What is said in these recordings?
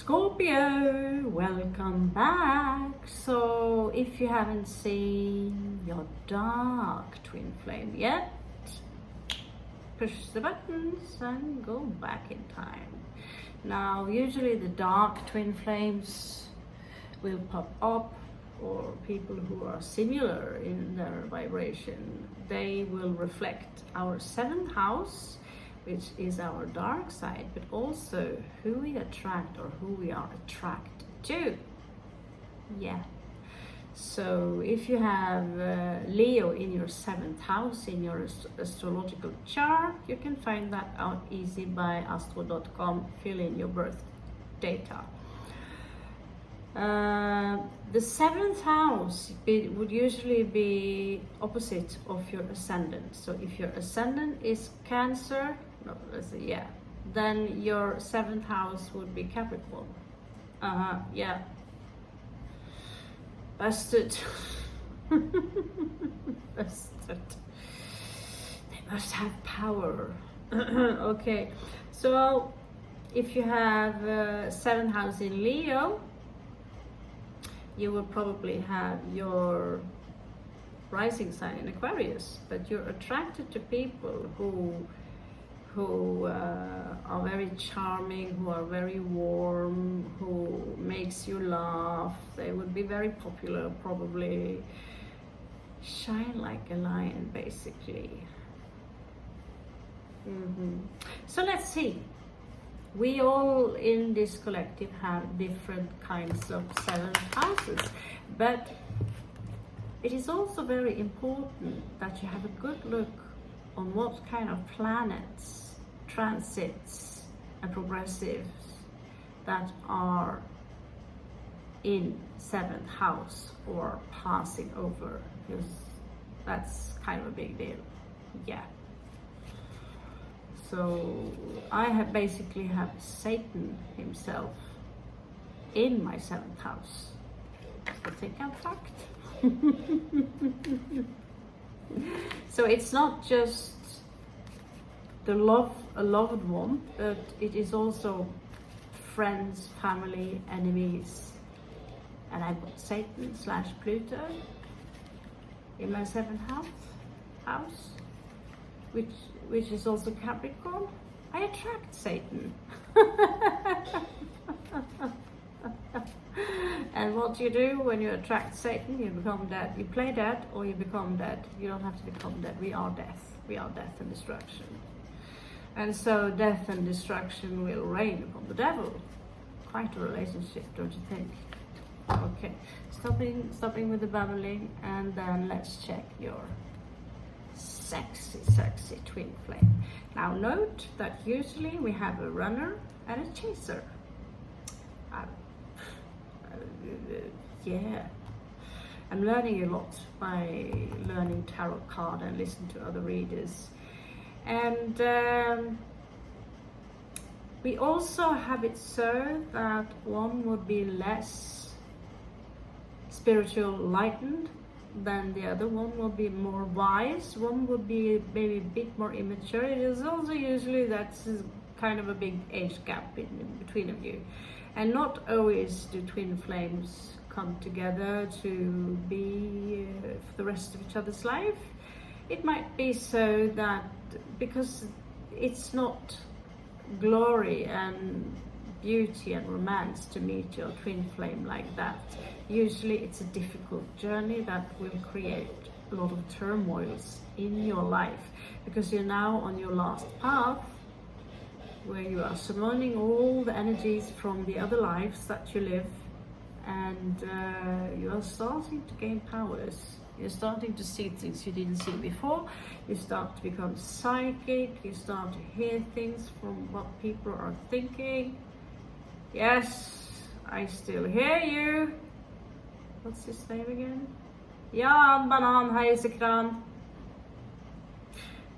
Scorpio, welcome back. So if you haven't seen your dark twin flame yet, push the buttons and go back in time. Now usually the dark twin flames will pop up, or people who are similar in their vibration, they will reflect our seventh house, which is our dark side, but also who we attract or who we are attracted to. Yeah. So if you have Leo in your seventh house in your astrological chart, you can find that out easy by astro.com. Fill in your birth data. The seventh house would usually be opposite of your ascendant. So if your ascendant is Cancer, no, let's see, yeah, then your seventh house would be Capricorn. Yeah. Busted. Busted. They must have power. Okay, so if you have seventh house in Leo, you will probably have your rising sign in Aquarius, but you're attracted to people who are very charming, who are very warm, who makes you laugh. They would be very popular, probably shine like a lion, basically. So let's see. We all in this collective have different kinds of seventh houses, but it is also very important that you have a good look on what kind of planets, transits and progressives that are in seventh house or passing over, because that's kind of a big deal. Yeah. So I basically have Satan himself in my seventh house. I think I'm fucked. So it's not just a loved one, but it is also friends, family, enemies. And I've got Satan / Pluto in my seventh house, which is also Capricorn. I attract Satan. And what you do when you attract Satan, you become dead. You play dead or you become dead. You don't have to become dead. We are death. We are death and destruction. And so death and destruction will reign upon the devil. Quite a relationship, don't you think? Okay, stopping with the babbling, and then let's check your sexy twin flame. Now note that usually we have a runner and a chaser. Yeah, I'm learning a lot by learning tarot card and listening to other readers, and we also have it so that one would be less spiritual lightened than the other. One will be more wise, one would be maybe a bit more immature. It is also usually that's kind of a big age gap in between of you, and not always do twin flames come together to be for the rest of each other's life. It might be so that because it's not glory and beauty and romance to meet your twin flame like that. Usually it's a difficult journey that will create a lot of turmoils in your life, because you're now on your last path where you are summoning all the energies from the other lives that you live, and you are starting to gain powers. You're starting to see things you didn't see before. You start to become psychic. You start to hear things from what people are thinking. Yes, I still hear you. What's his name again? Ja, banan, heisekran.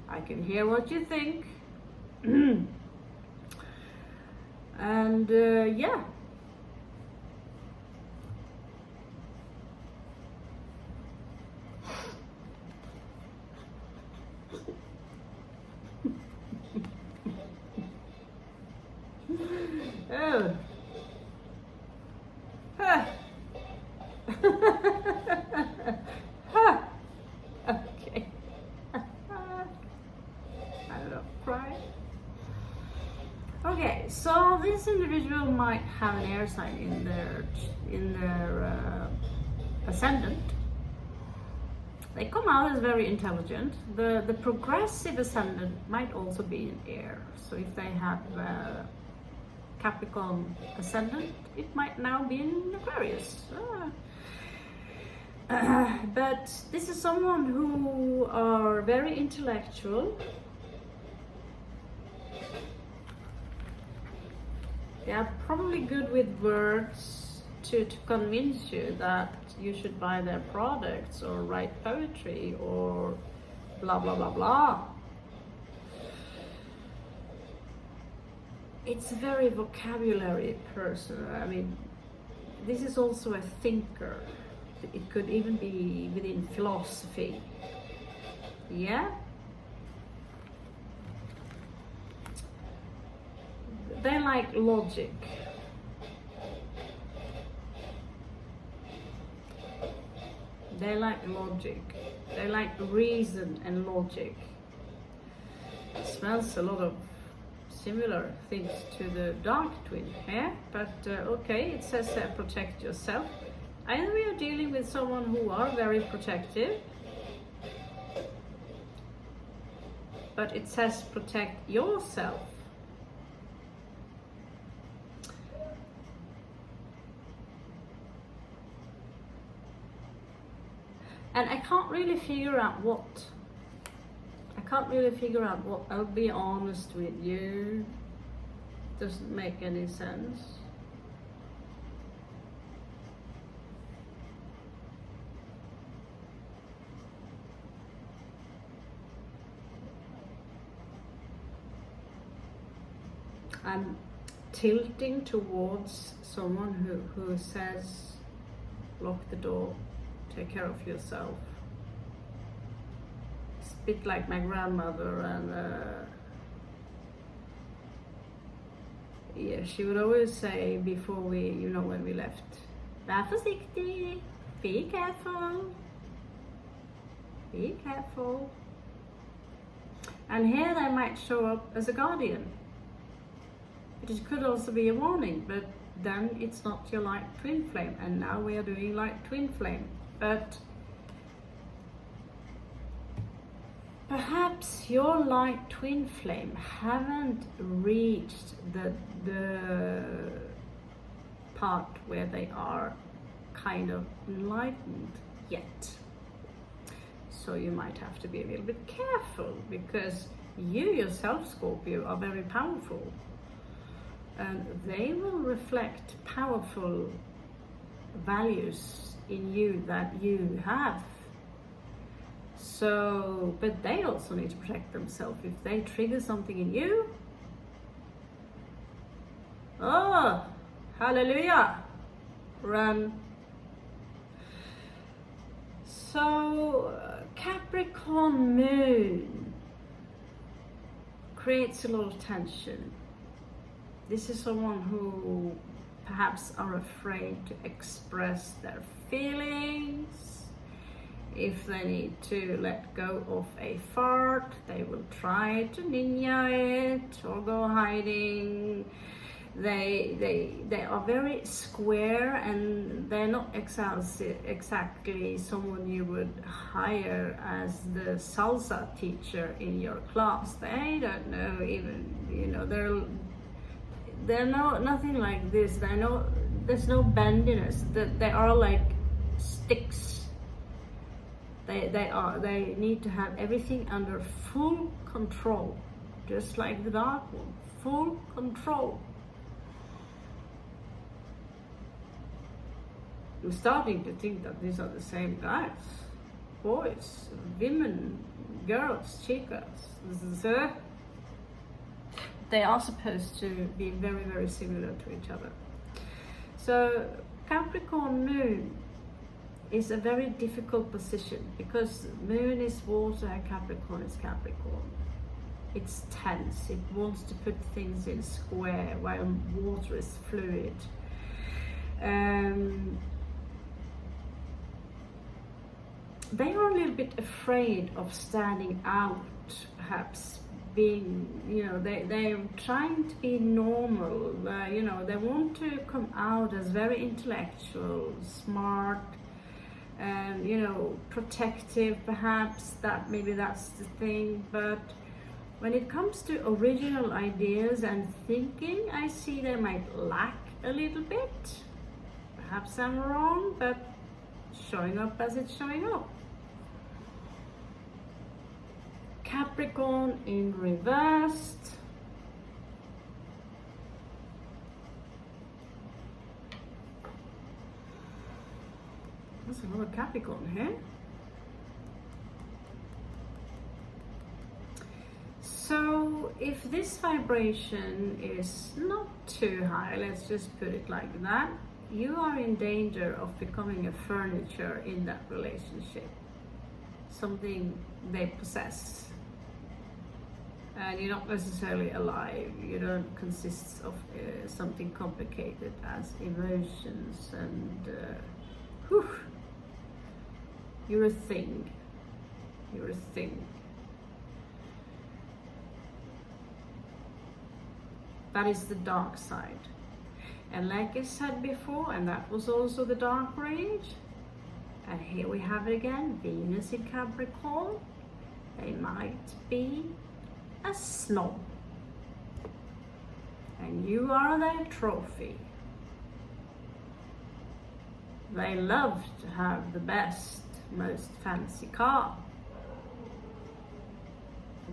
I can hear what you think. And yeah. Oh, Okay. I don't know, cry. Okay, so this individual might have an air sign in their ascendant. They come out as very intelligent. The progressive ascendant might also be in air. So if they have Capricorn ascendant, it might now be in Aquarius. But this is someone who are very intellectual. They are probably good with words to convince you that you should buy their products or write poetry or blah blah blah blah. It's a very vocabulary person. I mean, this is also a thinker. It could even be within philosophy. Yeah? They like logic. They like logic. They like reason and logic. It smells a lot of similar things to the dark twin here, but okay, it says protect yourself. Either we are dealing with someone who are very protective, but it says protect yourself. And I can't really figure out what. I'll be honest with you. Doesn't make any sense. I'm tilting towards someone who says, lock the door, take care of yourself. It's a bit like my grandmother, and yeah, she would always say before we, when we left, vær forsiktig, be careful, be careful. And here they might show up as a guardian. It could also be a warning, but then it's not your light twin flame, and now we are doing light twin flame. But perhaps your light twin flame haven't reached the part where they are kind of enlightened yet. So you might have to be a little bit careful, because you yourself, Scorpio, are very powerful. And they will reflect powerful values in you that you have. So, but they also need to protect themselves. If they trigger something in you, oh, hallelujah, run. So, Capricorn moon creates a lot of tension. This is someone who perhaps are afraid to express their feelings. If they need to let go of a fart, they will try to ninja it or go hiding. They are very square, and they're not exactly someone you would hire as the salsa teacher in your class. They don't know even, they're nothing like this. There's no bendiness. They are like sticks. They need to have everything under full control, just like the dark one. Full control. I'm starting to think that these are the same guys, boys, women, girls, chicas. They are supposed to be very, very similar to each other. So Capricorn moon is a very difficult position, because moon is water and Capricorn is Capricorn. It's tense. It wants to put things in square, while water is fluid. they are a little bit afraid of standing out, perhaps being, they're trying to be normal, they want to come out as very intellectual, smart, and protective, perhaps, maybe that's the thing. But when it comes to original ideas and thinking, I see they might lack a little bit. Perhaps I'm wrong, but showing up as it's showing up. Capricorn in reversed. There's another Capricorn here. So if this vibration is not too high, let's just put it like that, you are in danger of becoming a furniture in that relationship. Something they possess. And you're not necessarily alive. You don't consist of something complicated as emotions and you're a thing. You're a thing. That is the dark side. And like I said before, and that was also the dark rage, and here we have it again, Venus in Capricorn. They might be a snob, and you are their trophy. They love to have the best, most fancy car.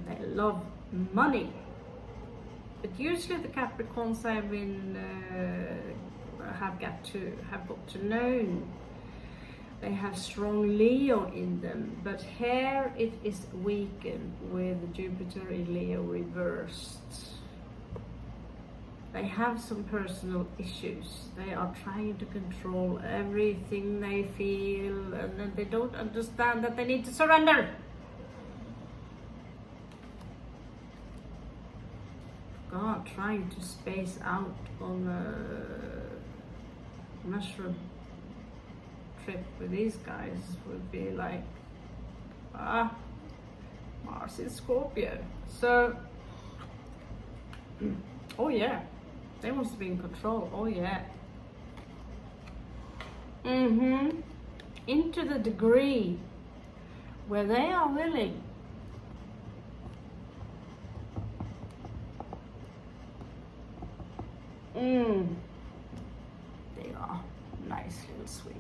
They love money. But usually the Capricorns have got to know. They have strong Leo in them, but here it is weakened with Jupiter in Leo reversed. They have some personal issues. They are trying to control everything they feel, and then they don't understand that they need to surrender. God, trying to space out on a mushroom trip with these guys would be like Mars in Scorpio. So oh yeah, they must be in control. Oh yeah. Into the degree where they are willing they are nice little sweetie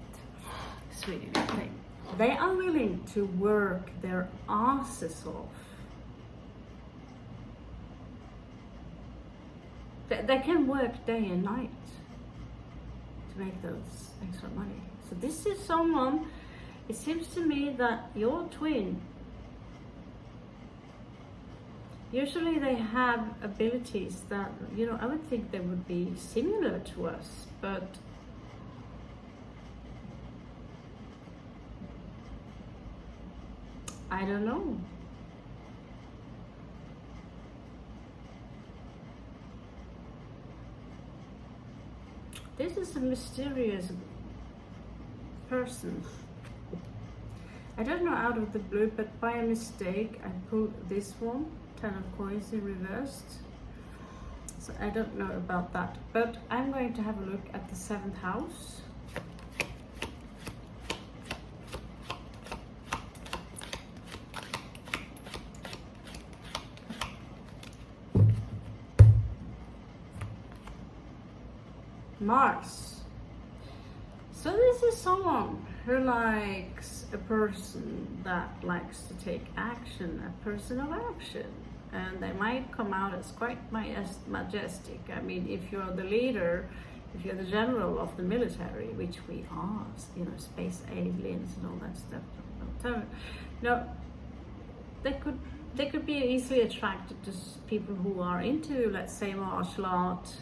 little thing. They are willing to work their asses off. They can work day and night to make those extra money. So this is someone, it seems to me that your twin, usually they have abilities that, I would think they would be similar to us, but I don't know. This is a mysterious person. I don't know, out of the blue, but by a mistake I pulled this one, 10 of coins in reversed. So I don't know about that, but I'm going to have a look at the 7th house. Mars. So this is someone who likes a person that likes to take action, a person of action, and they might come out as quite majestic. I mean, if you're the leader, if you're the general of the military, which we are, space aliens and all that stuff. No, they could be easily attracted to people who are into, let's say, martial art.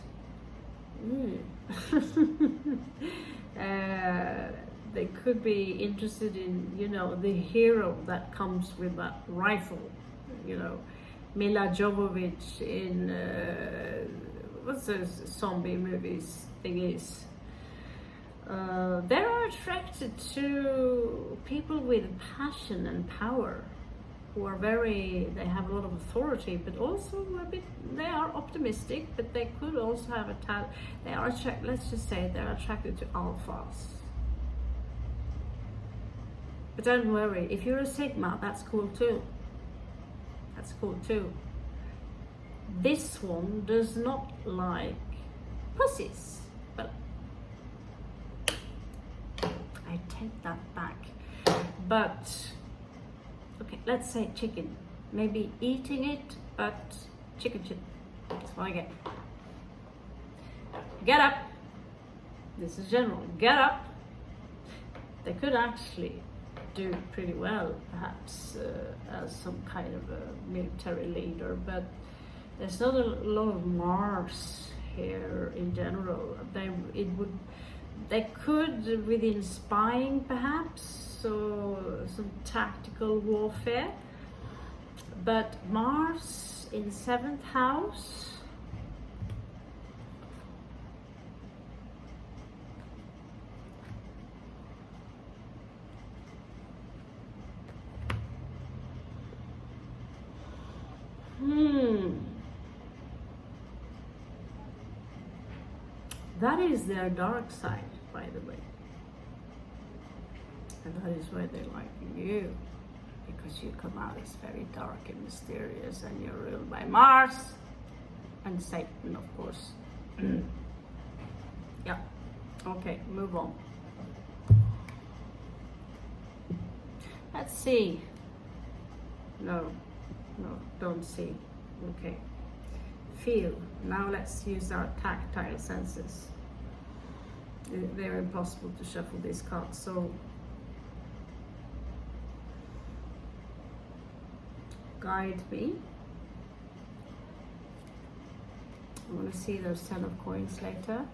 They could be interested in, the hero that comes with that rifle, Mila Jovovich in what's those zombie movies thing is, They are attracted to people with passion and power, who are they have a lot of authority, but also they are optimistic, but they could also have let's just say they're attracted to alphas. But don't worry, if you're a Sigma, that's cool too. That's cool too. This one does not like pussies, but I take that back. But okay, let's say chicken. Maybe eating it, but chicken shit. That's what I get. Get up. This is general. Get up. They could actually do pretty well, perhaps as some kind of a military leader, but there's not a lot of Mars here in general. They could within spying perhaps, so some tactical warfare, but Mars in 7th house. That is their dark side, by the way. And that is why they like you. Because you come out as very dark and mysterious, and you're ruled by Mars and Satan, of course. Yeah. Okay, move on. Let's see. No, don't see. Okay. Feel. Now let's use our tactile senses. They're impossible to shuffle these cards, so guide me. I want to see those 10 of coins later.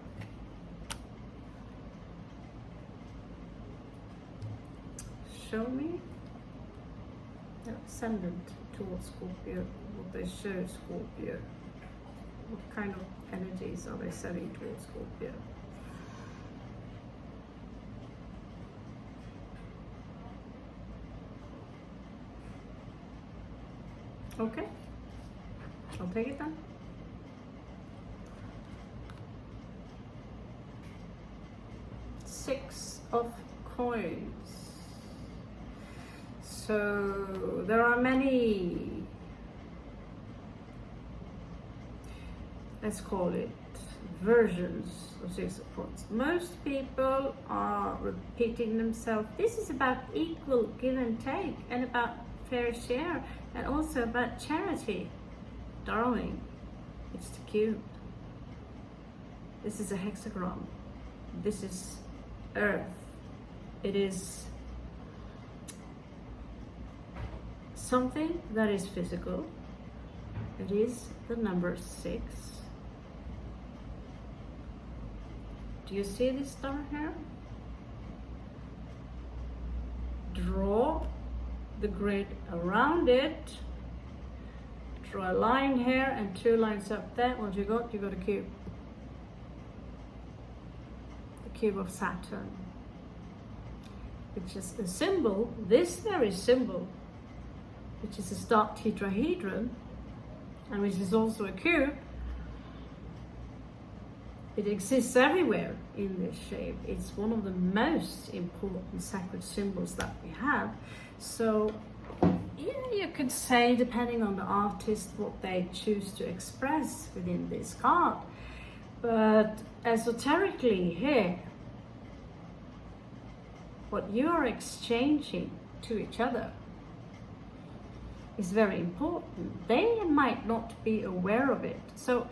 Show me the ascendant towards Scorpio, what they show Scorpio. What kind of energies are they sending towards Scorpio? Okay, I'll take it then. Six of coins. So there are many, let's call it, versions of Six of Coins. Most people are repeating themselves. This is about equal give and take, and about fair share, and also about charity. Darling, it's the cube. This is a hexagram. This is Earth. It is something that is physical. It is the number 6. Do you see this star here? Draw the grid around it. Draw a line here and 2 lines up there. What you got? You got a cube. The cube of Saturn, which is a symbol, this very symbol, which is a star tetrahedron, and which is also a cube. It exists everywhere in this shape. It's one of the most important sacred symbols that we have. So yeah, you could say, depending on the artist, what they choose to express within this card. But esoterically here, what you are exchanging to each other is very important. They might not be aware of it. So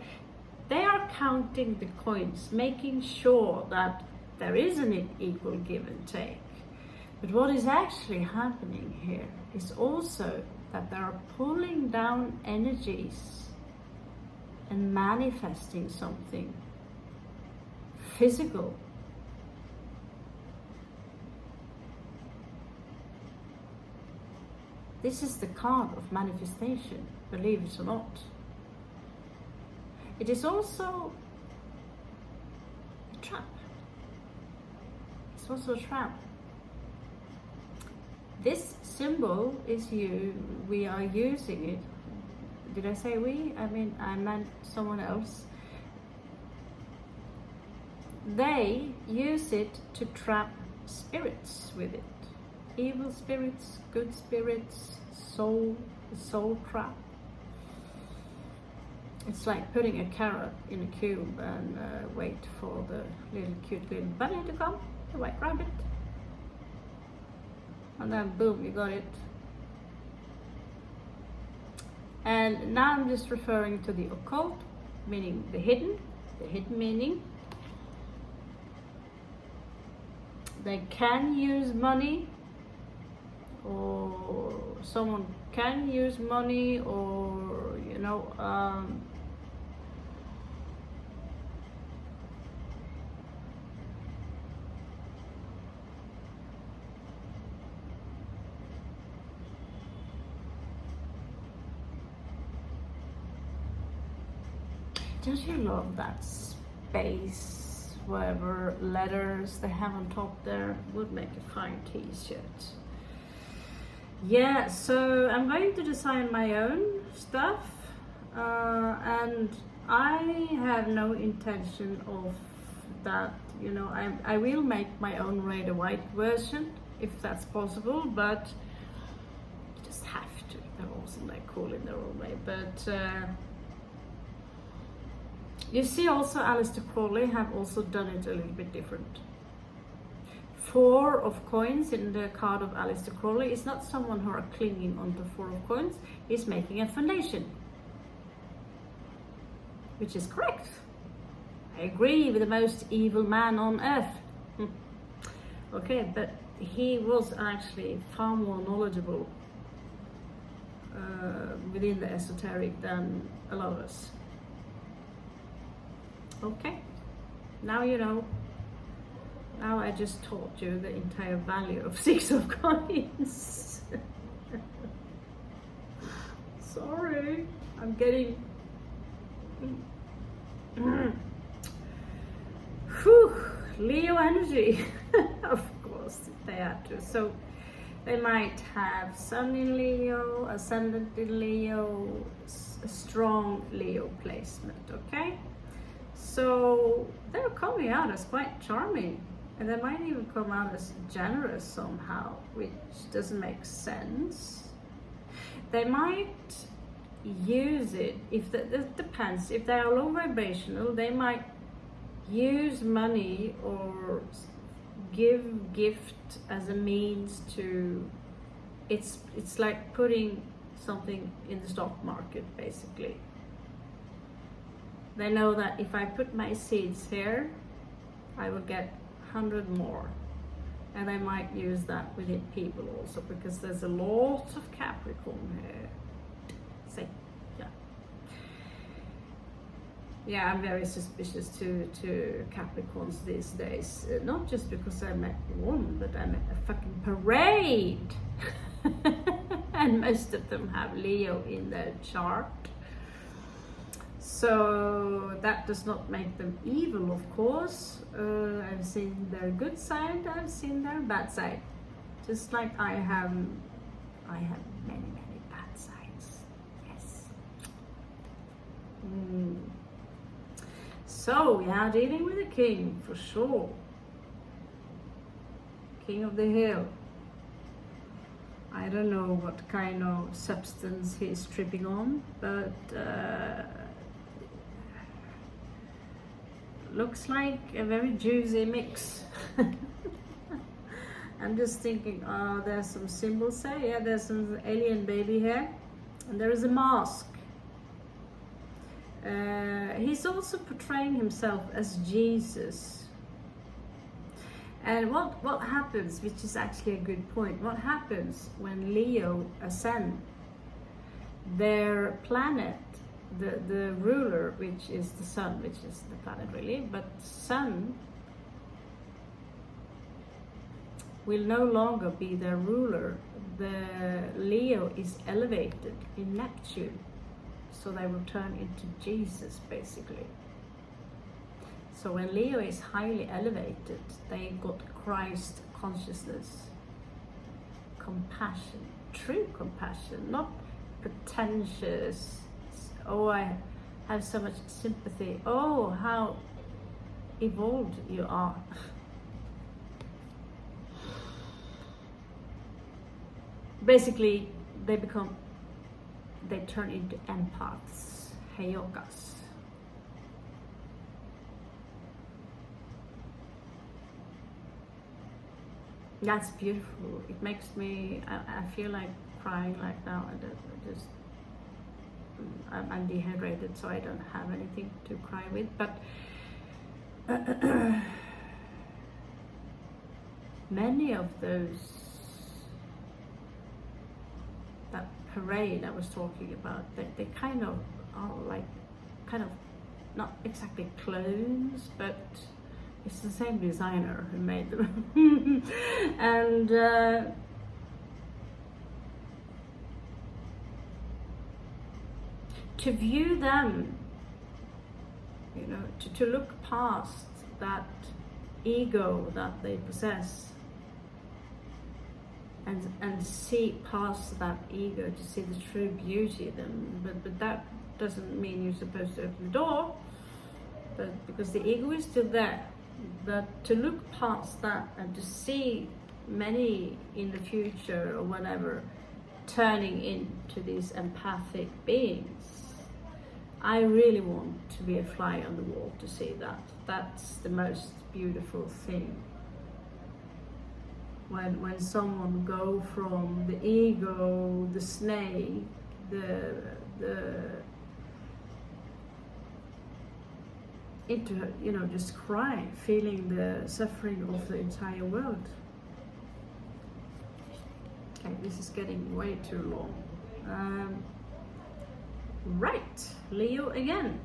they are counting the coins, making sure that there is an equal give and take. But what is actually happening here is also that they are pulling down energies and manifesting something physical. This is the card of manifestation, believe it or not. It is also a trap. It's also a trap. This symbol is we are using it. Did I say we? I mean, I meant someone else. They use it to trap spirits with it. Evil spirits, good spirits, soul trap. It's like putting a carrot in a cube and wait for the cute little bunny to come, the white rabbit. And then boom, you got it. And now I'm just referring to the occult, meaning the hidden meaning. They can use money, or someone can use money, or don't you love that space, whatever letters they have on top there? Would make a fine t-shirt. Yeah, so I'm going to design my own stuff, and I have no intention of that, I will make my own red or white version if that's possible, but you just have to. They're also like cool in their own way, but you see also Aleister Crowley have also done it a little bit different. 4 of coins in the card of Aleister Crowley is not someone who are clinging onto 4 of coins, he's making a foundation. Which is correct. I agree with the most evil man on earth. Okay, but he was actually far more knowledgeable within the esoteric than a lot of us. Okay, now you know. Now I just taught you the entire value of 6 of coins. Sorry, I'm getting... Leo energy. Of course, they had to. So they might have Sun in Leo, Ascendant in Leo, a strong Leo placement, okay? So they're coming out as quite charming, and they might even come out as generous somehow, which doesn't make sense. They might use it, it depends, if they are low vibrational, they might use money or give gift as a means to, it's like putting something in the stock market basically. They know that if I put my seeds here, I will get 100 more. And I might use that within people also, because there's a lot of Capricorn here. Say, yeah. Yeah, I'm very suspicious to Capricorns these days. Not just because I met one, but I met a fucking parade. And most of them have Leo in their chart. So that does not make them evil, of course. I've seen their good side, I've seen their bad side. Just like I have many bad sides. Yes. So yeah, dealing with a king for sure. King of the hill. I don't know what kind of substance he's tripping on, but looks like a very juicy mix. I'm just thinking, there's some symbols here. Yeah, there's some alien baby here, and there is a mask. He's also portraying himself as Jesus. And what happens, which is actually a good point, what happens when Leo ascend? Their planet, the ruler, which is the sun, which is the planet really, but sun will no longer be their ruler. The Leo is elevated in Neptune, so they will turn into Jesus basically. So when Leo is highly elevated, they got Christ consciousness, compassion, true compassion, not pretentious, oh I have so much sympathy, oh how evolved you are. Basically they turn into empaths, heyokas. That's beautiful. It makes me, I feel like crying like now. I'm dehydrated, so I don't have anything to cry with, but many of those, that parade I was talking about, they kind of are like, kind of not exactly clones, but it's the same designer who made them. And to view them, you know, to look past that ego that they possess and see past that ego, to see the true beauty of them. But that doesn't mean you're supposed to open the door, but because the ego is still there. But to look past that and to see many in the future or whatever turning into these empathic beings, I really want to be a fly on the wall to see that. That's the most beautiful thing. When someone go from the ego, the snake, into, you know, just crying, feeling the suffering of the entire world. Okay, this is getting way too long. Right, Leo again.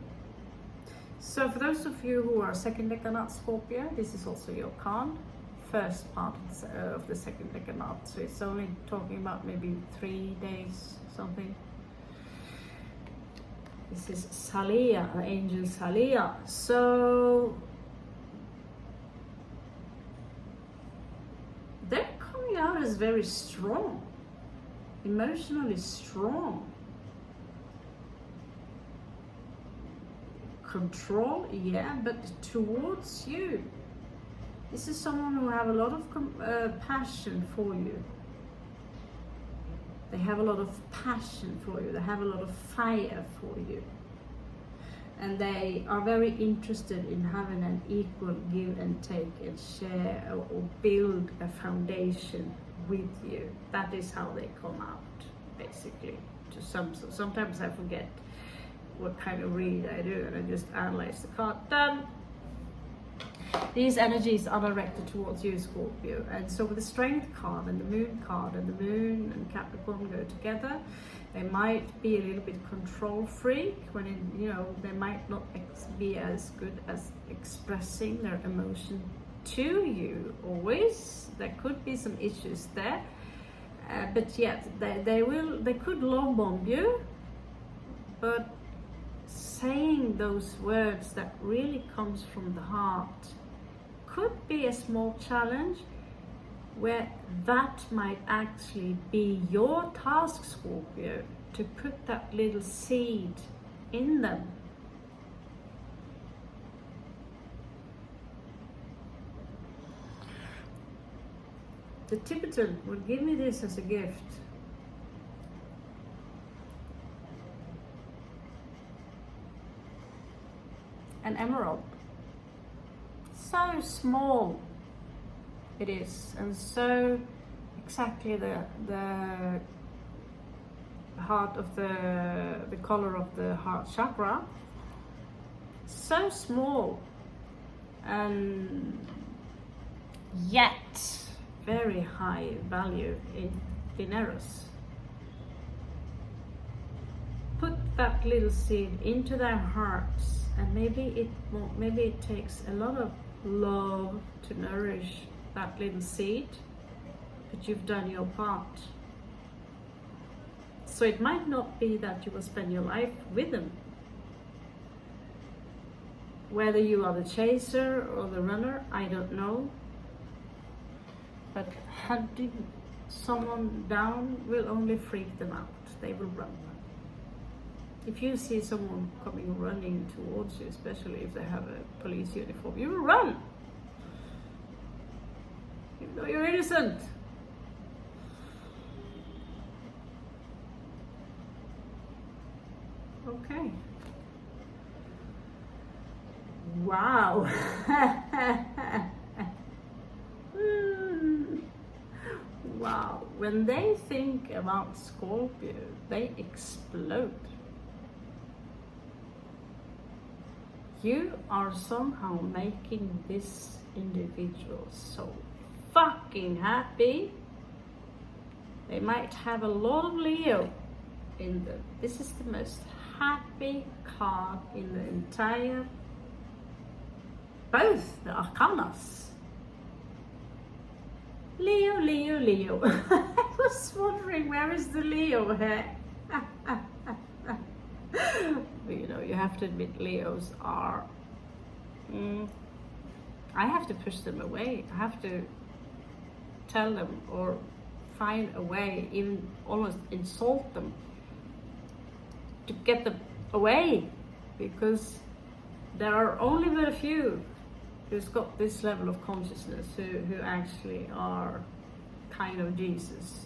So for those of you who are second decanate Scorpio, this is also your card. First part of the second decanate, so it's only talking about maybe 3 days, something. This is Salia, the angel Salia. So they're coming out as very strong, emotionally strong. Control, yeah, but towards you. This is someone who have a lot of passion for you. They have a lot of passion for you. They have a lot of fire for you. And they are very interested in having an equal give and take and share, or build a foundation with you. That is how they come out, basically. Sometimes I forget what kind of read I do, and I just analyze the card. Done. These energies are directed towards you, Scorpio. And so with the Strength card and the Moon card, and the Moon and Capricorn go together, they might be a little bit control freak when it, you know, they might not be as good as expressing their emotion to you always. There could be some issues there, but yet they could love bomb you, but saying those words that really comes from the heart could be a small challenge, where that might actually be your task, Scorpio, to put that little seed in them. The Tibetan would give me this as a gift. An emerald. So small it is, and so exactly the heart of the color of the heart chakra. So small, and yet very high value in dineros. Put that little seed into their hearts, and maybe it takes a lot of love to nourish that little seed, but you've done your part. So it might not be that you will spend your life with them, Whether you are the chaser or the runner, I don't know. But hunting someone down will only freak them out. They will run. If you see someone coming running towards you, especially if they have a police uniform, you will run. Even though you're innocent. Okay. Wow. Wow. When they think about Scorpio, they explode. You are somehow making this individual so fucking happy. They might have a lot of Leo in them. This is the most happy card in the entire, both the arcanas. Leo, Leo, Leo. I was wondering, where is the Leo here? But you know, you have to admit Leos are, I have to push them away. I have to tell them or find a way, even almost insult them to get them away, because there are only but a few who's got this level of consciousness who actually are kind of Jesus.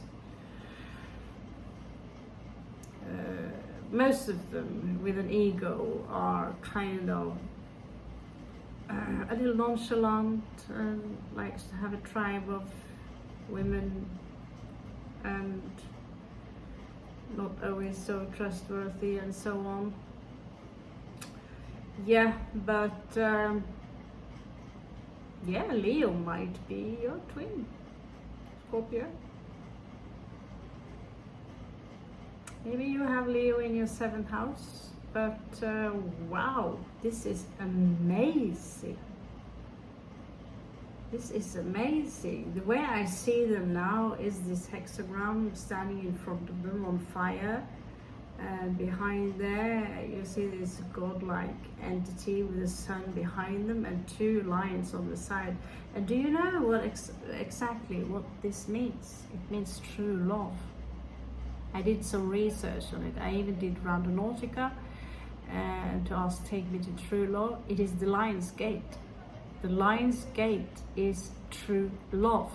Most of them with an ego are kind of a little nonchalant and likes to have a tribe of women and not always so trustworthy and so on. Yeah, but yeah, Leo might be your twin, Scorpio. Maybe you have Leo in your 7th house, but wow, this is amazing. This is amazing. The way I see them now is this hexagram standing in front of them on fire, and behind there you see this godlike entity with the sun behind them and 2 lions on the side. And do you know what exactly what this means? It means true love. I did some research on it. I even did Randonautica to ask, take me to true love. It is the Lion's Gate. The Lion's Gate is true love.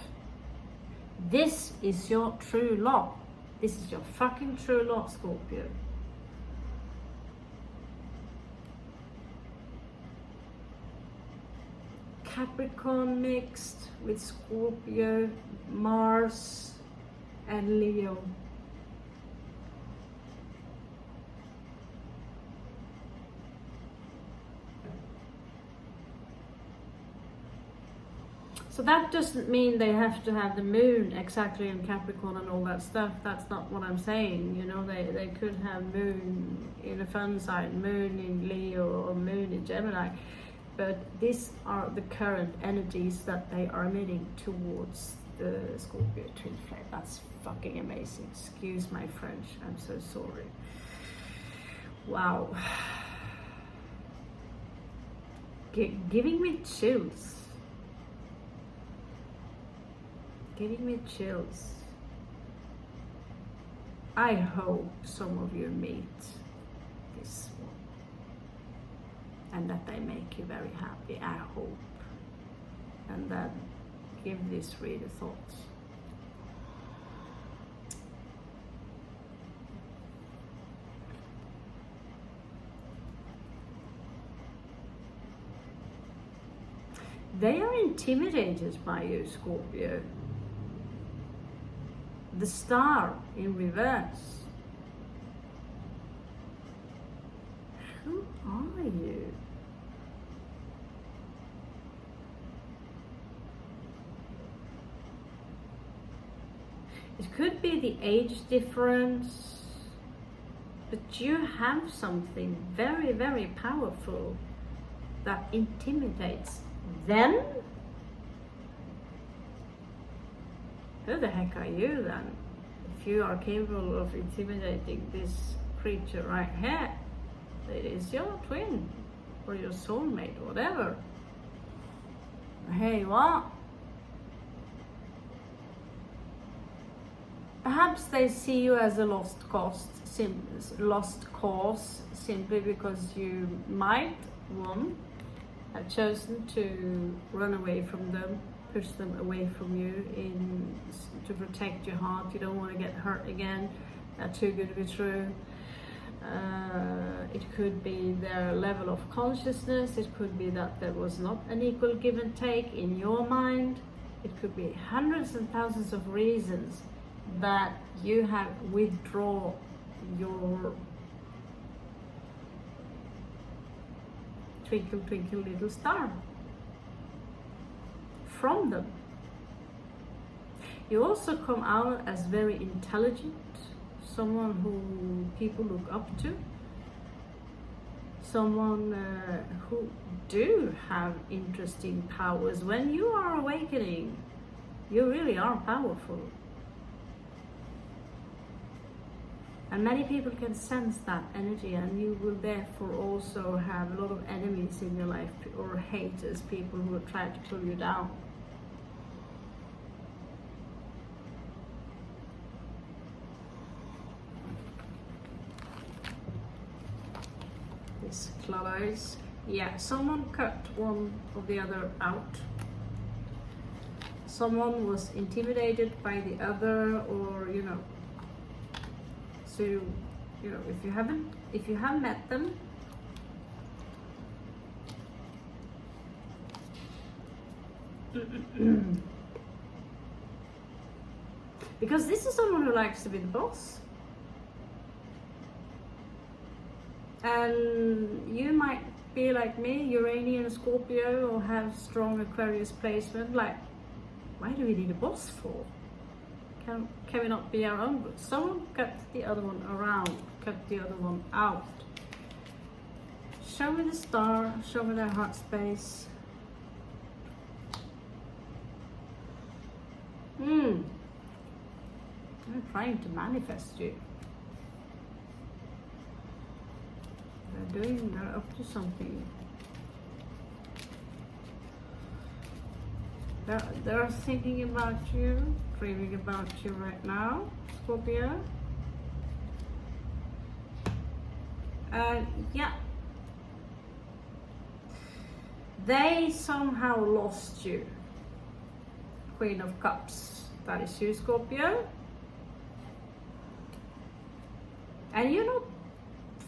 This is your true love. This is your fucking true love, Scorpio. Capricorn mixed with Scorpio, Mars and Leo. So that doesn't mean they have to have the moon exactly in Capricorn and all that stuff. That's not what I'm saying. You know, they could have moon in a fun sign, moon in Leo or moon in Gemini. But these are the current energies that they are emitting towards the Scorpio twin flame. That's fucking amazing. Excuse my French, I'm so sorry. Wow. Giving me chills. Giving me chills. I hope some of you meet this one and that they make you very happy. I hope. And then give this reader thoughts. They are intimidated by you, Scorpio. The star in reverse. Who are you? It could be the age difference, but you have something very, very powerful that intimidates them. Who the heck are you then? If you are capable of intimidating this creature right here, it is your twin. or your soulmate, whatever. Here you are. Perhaps they see you as a lost cause simply because you might, one, have chosen to run away from them, push them away from you to protect your heart. You don't want to get hurt again. That's too good to be true. It could be their level of consciousness. It could be that there was not an equal give and take in your mind. It could be hundreds and thousands of reasons that you have withdrawn your twinkle twinkle little star from them. You also come out as very intelligent, someone who people look up to, someone who do have interesting powers. When you are awakening, you really are powerful. And many people can sense that energy, and you will therefore also have a lot of enemies in your life, or haters, people who will try to pull you down. This close. Yeah, someone cut one or the other out. Someone was intimidated by the other, or so if you have met them, because this is someone who likes to be the boss. And you might be like me, Uranian Scorpio, or have strong Aquarius placement. Like, why do we need a boss for? Can we not be our own? But someone cut the other one around, cut the other one out. Show me the star, show me their heart space. I'm trying to manifest you. They're up to something. They're thinking about you, dreaming about you right now, Scorpio. Yeah. They somehow lost you. Queen of Cups. That is you, Scorpio. And you're not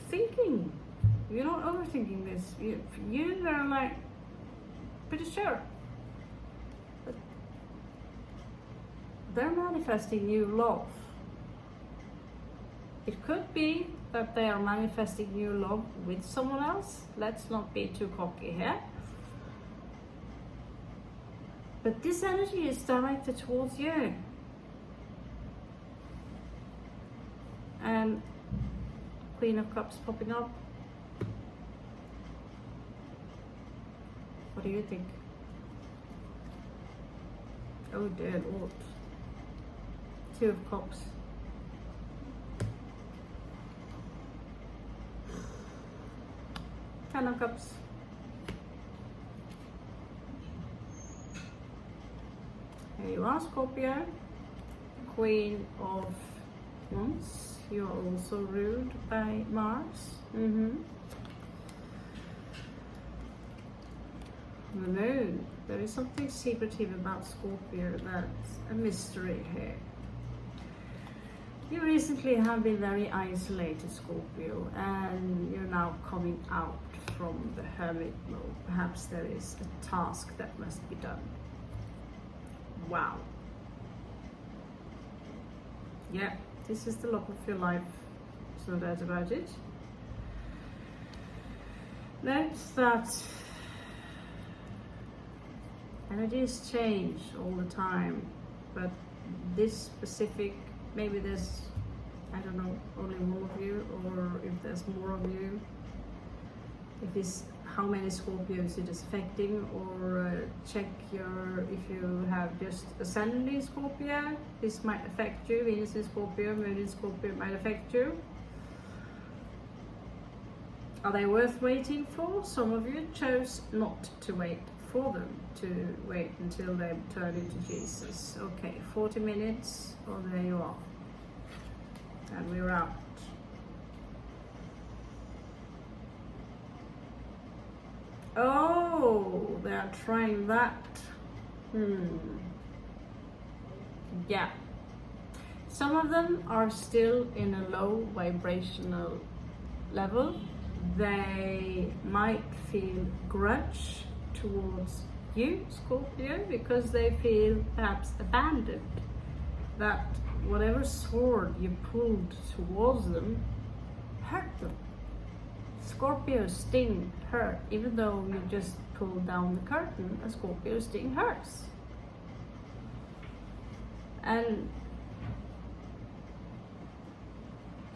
thinking. You're not overthinking this. You are like pretty sure. But they're manifesting new love. It could be that they are manifesting new love with someone else. Let's not be too cocky here. But this energy is directed towards you. And Queen of Cups popping up. What do you think? Oh dear Lord. Two of Cups. Ten of Cups. Here you are, Scorpio. Queen of Wands. You are also ruled by Mars. The Moon. There is something secretive about Scorpio. That's a mystery here. You recently have been very isolated, Scorpio, and you're now coming out from the hermit mode. Perhaps there is a task that must be done. Wow. Yeah, this is the love of your life. There's no doubt about it. Note that energies change all the time, but this specific, maybe there's, I don't know, only one of you, or if there's more of you, if it's how many Scorpios it is affecting, or check if you have just ascendant in Scorpio, this might affect you. Venus in Scorpio, Moon in Scorpio might affect you. Are they worth waiting for? Some of you chose not to wait for them, to wait until they turn into Jesus. Okay, 40 minutes, oh, there you are. And we're out. Oh, they are trying that. Yeah. Some of them are still in a low vibrational level. They might feel grudge towards you, Scorpio, because they feel perhaps abandoned. That whatever sword you pulled towards them hurt them. Scorpio sting hurt, even though you just pulled down the curtain, a Scorpio sting hurts. And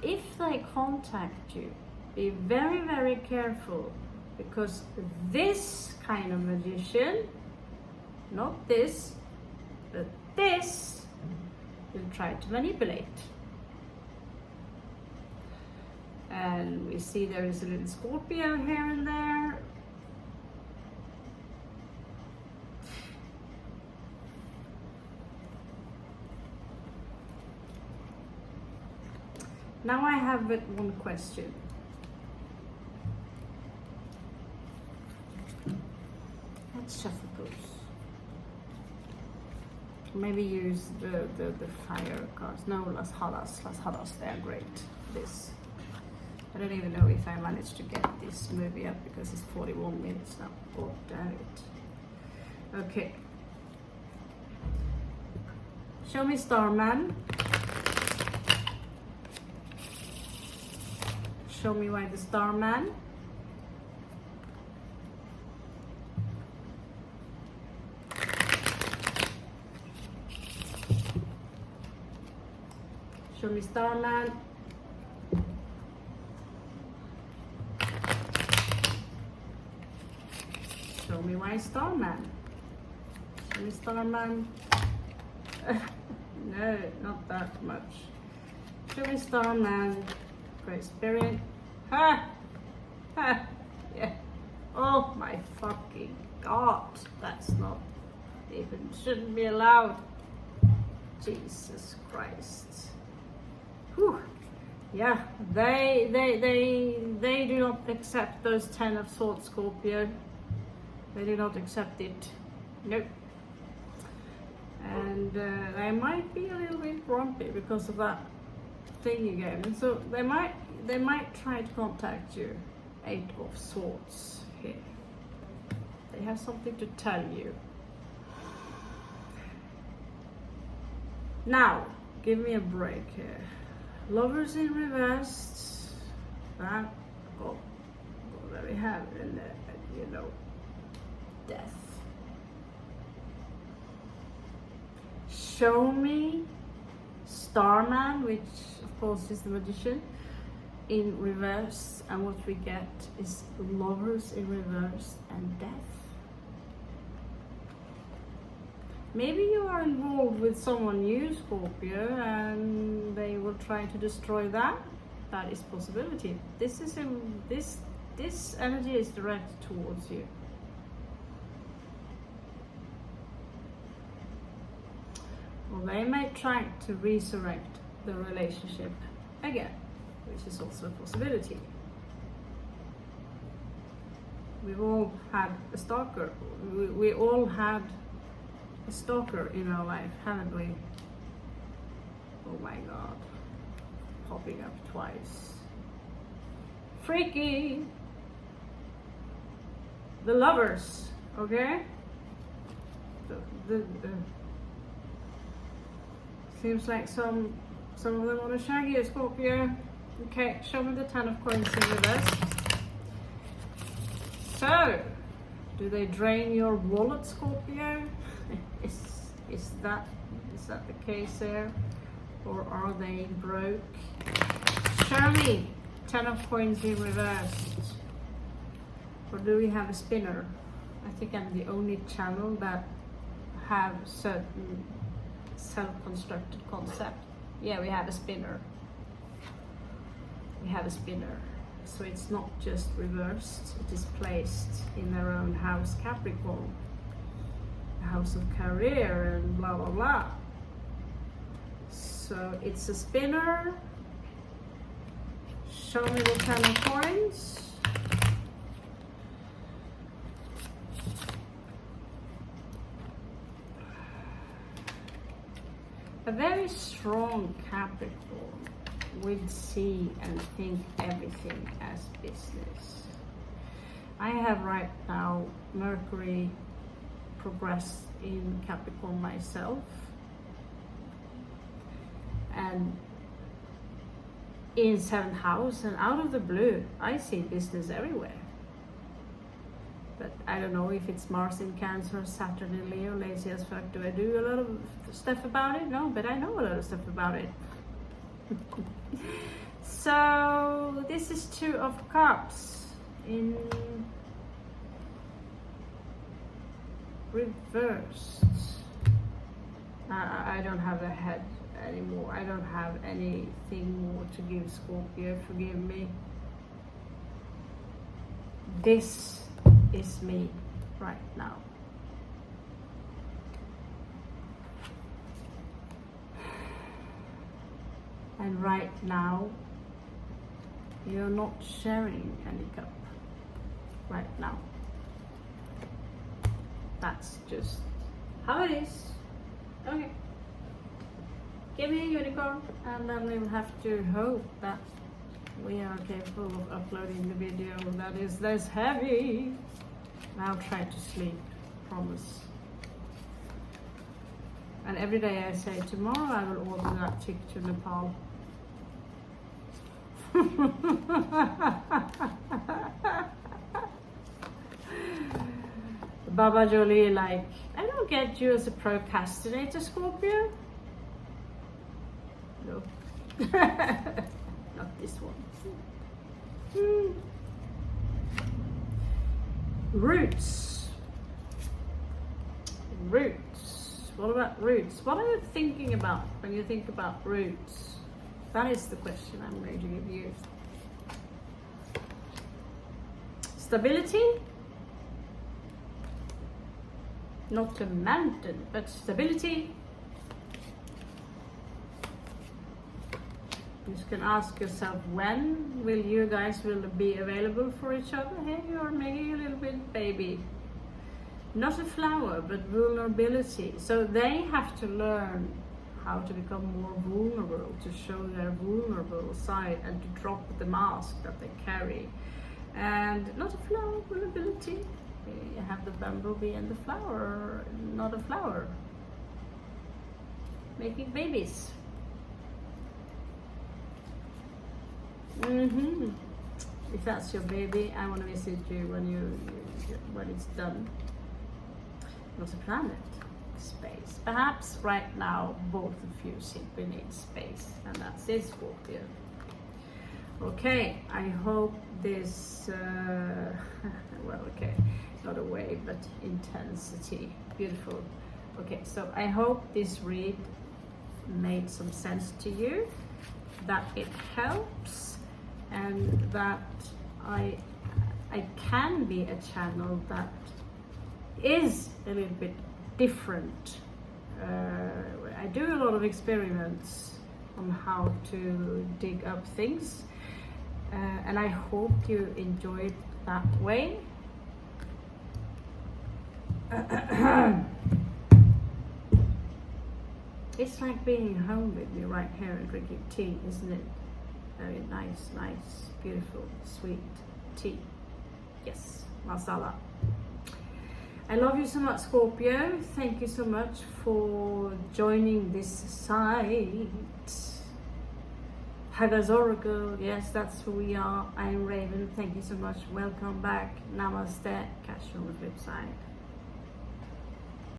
if they contact you, be very, very careful, because this kind of magician, not this, but this, will try to manipulate. And we see there is a little Scorpio here and there. Now I have but one question. Let's shuffle those. Maybe use the fire cards. No, las hadas, they are great. This. I don't even know if I managed to get this movie up because it's 41 minutes now. Oh, damn it. Okay. Show me Starman. Show me why the Starman. Show me Starman. Show me why Starman. Show me Starman. No, not that much. Show me Starman. Great Spirit. Ha! Ha! Yeah. Oh my fucking god. That's not even, shouldn't be allowed. Jesus Christ. Whew. Yeah, they do not accept those 10 of Swords, Scorpio. They do not accept it. Nope. And they might be a little bit grumpy because of that thing you gave them. So they might try to contact you. 8 of Swords here. They have something to tell you. Now, give me a break here. Lovers in reverse. That, oh, there we have it in there, you know, death. Show me Starman, which of course is the magician, in reverse, and what we get is lovers in reverse and death. Maybe you are involved with someone new, Scorpio, and they will try to destroy that. That is possibility. This is this energy is directed towards you. Well, they may try to resurrect the relationship again, which is also a possibility. We've all had a stalker. We all had a stalker in our life, haven't we? Oh my god. Popping up twice. Freaky! The lovers, okay? The seems like some of them want to shag you, Scorpio. Okay, show me the 10 of coins in reverse. So, do they drain your wallet, Scorpio? Is that the case there? Or are they broke? Show me 10 of coins in reverse. Or do we have a spinner? I think I'm the only channel that have certain self-constructed concept. Yeah, we have a spinner. We have a spinner. so it's not just reversed, it is placed in their own house Capricorn, the house of career and blah blah blah. So it's a spinner. Show me what kind of coins. A very strong Capricorn will see and think everything as business. I have right now Mercury progressed in Capricorn myself, and in 7th house, and out of the blue I see business everywhere. But I don't know if it's Mars in Cancer, Saturn in Leo, lazy as fuck. Do I do a lot of stuff about it? No, but I know a lot of stuff about it. So this is 2 of Cups in reversed. I don't have a head anymore. I don't have anything more to give Scorpio. Forgive me. This is me right now. And right now you're not sharing any cup right now. That's just how it is. Okay, give me a unicorn, and then we'll have to hope that we are capable of uploading the video that is this heavy. I'll try to sleep, promise. And every day I say, tomorrow I will order that chick to Nepal. Baba Jolie, like, I don't get you as a procrastinator, Scorpio. No. Not this one. Roots. Roots. What about roots? What are you thinking about when you think about roots? That is the question I'm going to give you. Stability? Not a mountain, but stability. You can ask yourself, when will you guys be available for each other? Hey, you're making a little bit baby. Not a flower, but vulnerability. So they have to learn how to become more vulnerable, to show their vulnerable side and to drop the mask that they carry. And not a flower, vulnerability. You have the bumblebee and the flower, not a flower. Making babies. If that's your baby, I want to visit you when it's done. Not a planet, space. Perhaps right now both of you simply need space, and that's it, Scorpio. Okay, I hope this well, okay, not a wave but intensity. Beautiful. Okay, so I hope this read made some sense to you, that it helps, and that I can be a channel that is a little bit different. I do a lot of experiments on how to dig up things, and I hope you enjoyed that way. It's like being home with me right here and drinking tea, isn't it? Very nice, beautiful, sweet tea. Yes, masala. I love you so much, Scorpio. Thank you so much for joining this site. Haga's Oracle, yes, that's who we are. I'm Raven. Thank you so much. Welcome back. Namaste. Catch you on the flip side.